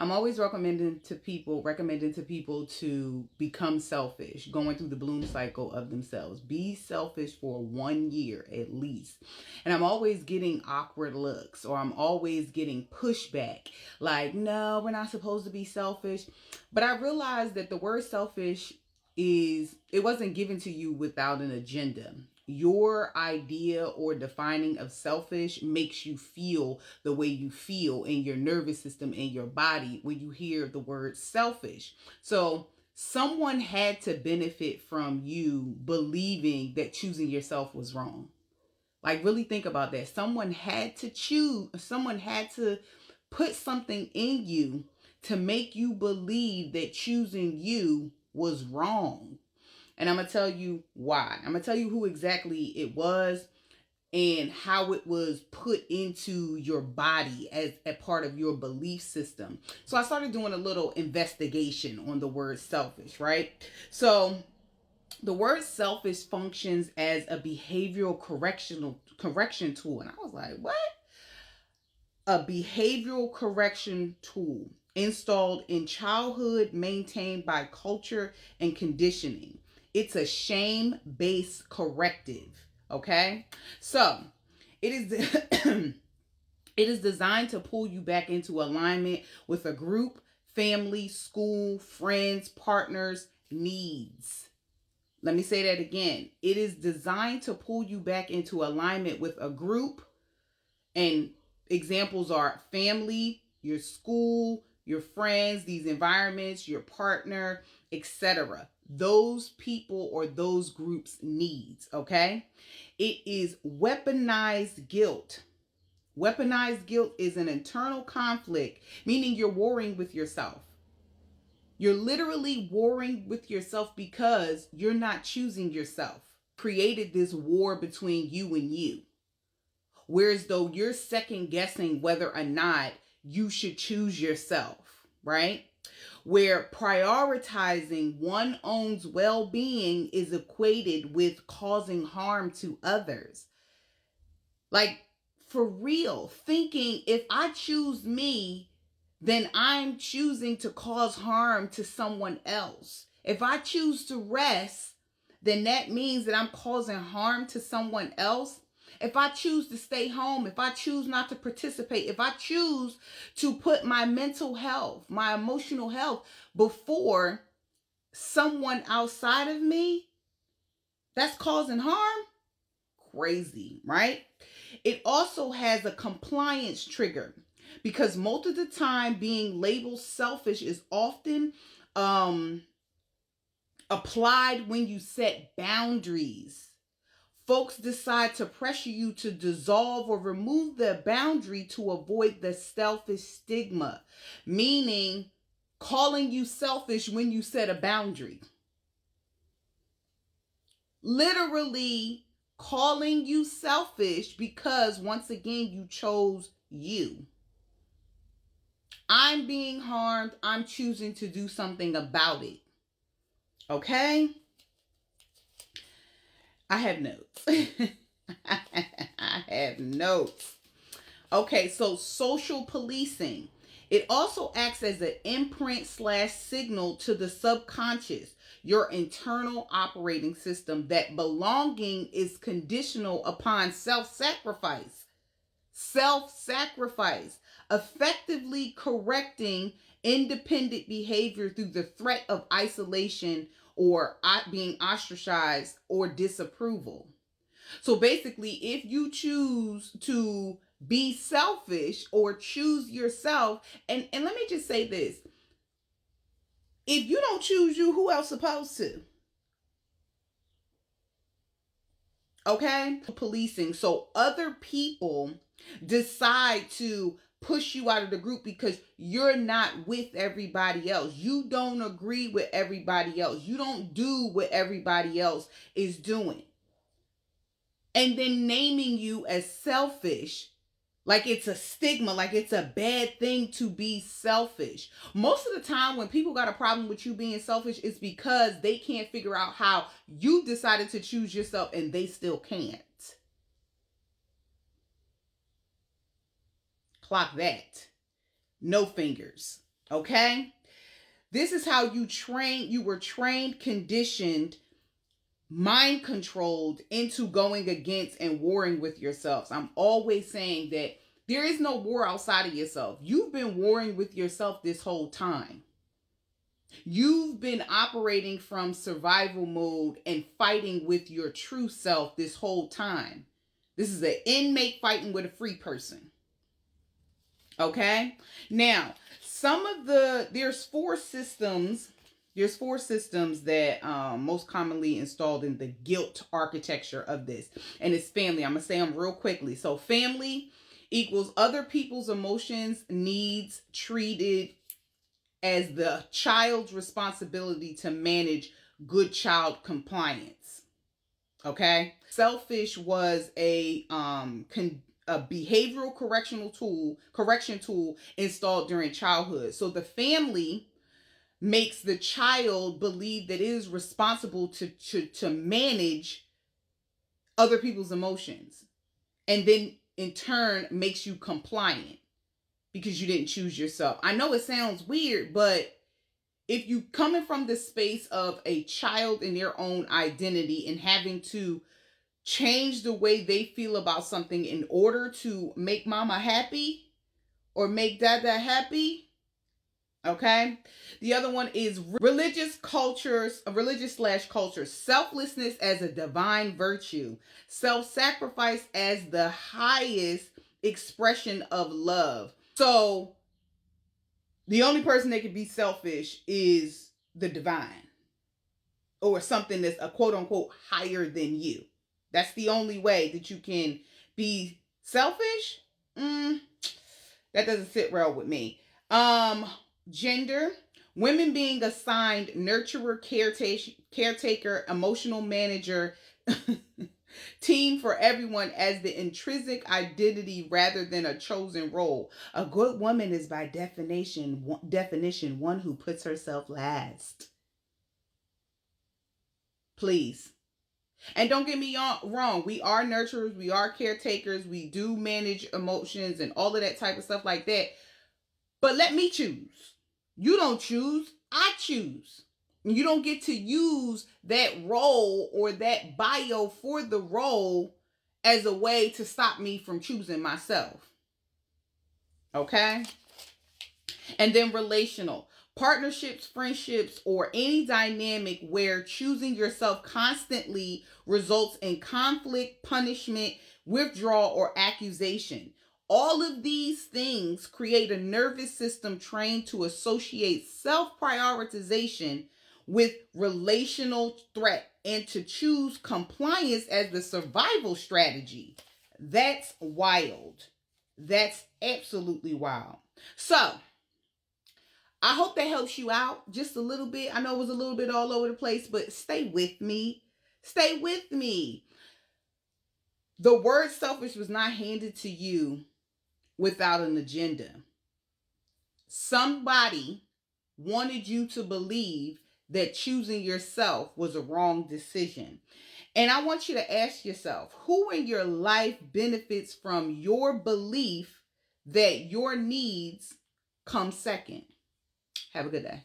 I'm always recommending to people to become selfish, going through the bloom cycle of themselves. Be selfish for 1 year at least. And I'm always getting awkward looks, or I'm always getting pushback. Like, no, we're not supposed to be selfish. But I realized that the word selfish it wasn't given to you without an agenda. Your idea or defining of selfish makes you feel the way you feel in your nervous system, in your body, when you hear the word selfish. So someone had to benefit from you believing that choosing yourself was wrong. Like, really think about that. Someone had to put something in you to make you believe that choosing you was wrong. And I'm going to tell you why. I'm going to tell you who exactly it was and how it was put into your body as a part of your belief system. So I started doing a little investigation on the word selfish, right? So the word selfish functions as a behavioral correction tool. And I was like, what? A behavioral correction tool installed in childhood, maintained by culture and conditioning. It's a shame-based corrective. Okay, so it is it is designed to pull you back into alignment with a group, family, school, friends, partners, needs. Let me say that again. It is designed to pull you back into alignment with a group, and examples are family, your school, your friends, these environments, your partner, etc. Those people or those groups' needs, okay? It is weaponized guilt. Weaponized guilt is an internal conflict, meaning you're warring with yourself. You're literally warring with yourself because you're not choosing yourself. Created this war between you and you. Whereas though you're second guessing whether or not you should choose yourself, right? Where prioritizing one own's well-being is equated with causing harm to others. Like, for real, thinking if I choose me, then I'm choosing to cause harm to someone else. If I choose to rest, then that means that I'm causing harm to someone else. If I choose to stay home, if I choose not to participate, if I choose to put my mental health, my emotional health before someone outside of me, that's causing harm. Crazy, right? It also has a compliance trigger because most of the time being labeled selfish is often applied when you set boundaries. Folks decide to pressure you to dissolve or remove the boundary to avoid the selfish stigma, meaning calling you selfish when you set a boundary. Literally calling you selfish because, once again, you chose you. I'm being harmed. I'm choosing to do something about it. Okay? I have notes. I have notes. Okay, so social policing. It also acts as an imprint / signal to the subconscious, your internal operating system, that belonging is conditional upon self-sacrifice. Self-sacrifice. Effectively correcting independent behavior through the threat of isolation or being ostracized or disapproval. So basically, if you choose to be selfish or choose yourself, and let me just say this. If you don't choose you, who else supposed to? Okay? Policing. So other people decide to push you out of the group because you're not with everybody else. You don't agree with everybody else. You don't do what everybody else is doing. And then naming you as selfish, like it's a stigma, like it's a bad thing to be selfish. Most of the time when people got a problem with you being selfish, it's because they can't figure out how you decided to choose yourself and they still can't. Clock that. No fingers. Okay? This is how you were trained, conditioned, mind controlled into going against and warring with yourselves. I'm always saying that there is no war outside of yourself. You've been warring with yourself this whole time. You've been operating from survival mode and fighting with your true self this whole time. This is an inmate fighting with a free person. Okay? Now, there's four systems that most commonly installed in the guilt architecture of this. And it's family. I'm going to say them real quickly. So family equals other people's emotions, needs, treated as the child's responsibility to manage good child compliance. Okay? Selfish was a behavioral correction tool installed during childhood. So the family makes the child believe that it is responsible to manage other people's emotions, and then in turn makes you compliant because you didn't choose yourself. I know it sounds weird, but if you coming from the space of a child in their own identity and having to change the way they feel about something in order to make mama happy or make dada happy. Okay. The other one is religious slash culture, selflessness as a divine virtue, self-sacrifice as the highest expression of love. So the only person that can be selfish is the divine or something that's a quote unquote higher than you. That's the only way that you can be selfish. That doesn't sit well with me. Gender, women being assigned nurturer, caretaker, emotional manager, team for everyone as the intrinsic identity rather than a chosen role. A good woman is by definition one who puts herself last. Please. And don't get me wrong, we are nurturers, we are caretakers, we do manage emotions and all of that type of stuff like that. But let me choose. You don't choose, I choose. You don't get to use that role or that bio for the role as a way to stop me from choosing myself. Okay? And then relational. Partnerships, friendships, or any dynamic where choosing yourself constantly results in conflict, punishment, withdrawal, or accusation. All of these things create a nervous system trained to associate self-prioritization with relational threat and to choose compliance as the survival strategy. That's wild. That's absolutely wild. So, I hope that helps you out just a little bit. I know it was a little bit all over the place, but stay with me. Stay with me. The word selfish was not handed to you without an agenda. Somebody wanted you to believe that choosing yourself was a wrong decision. And I want you to ask yourself, who in your life benefits from your belief that your needs come second? Have a good day.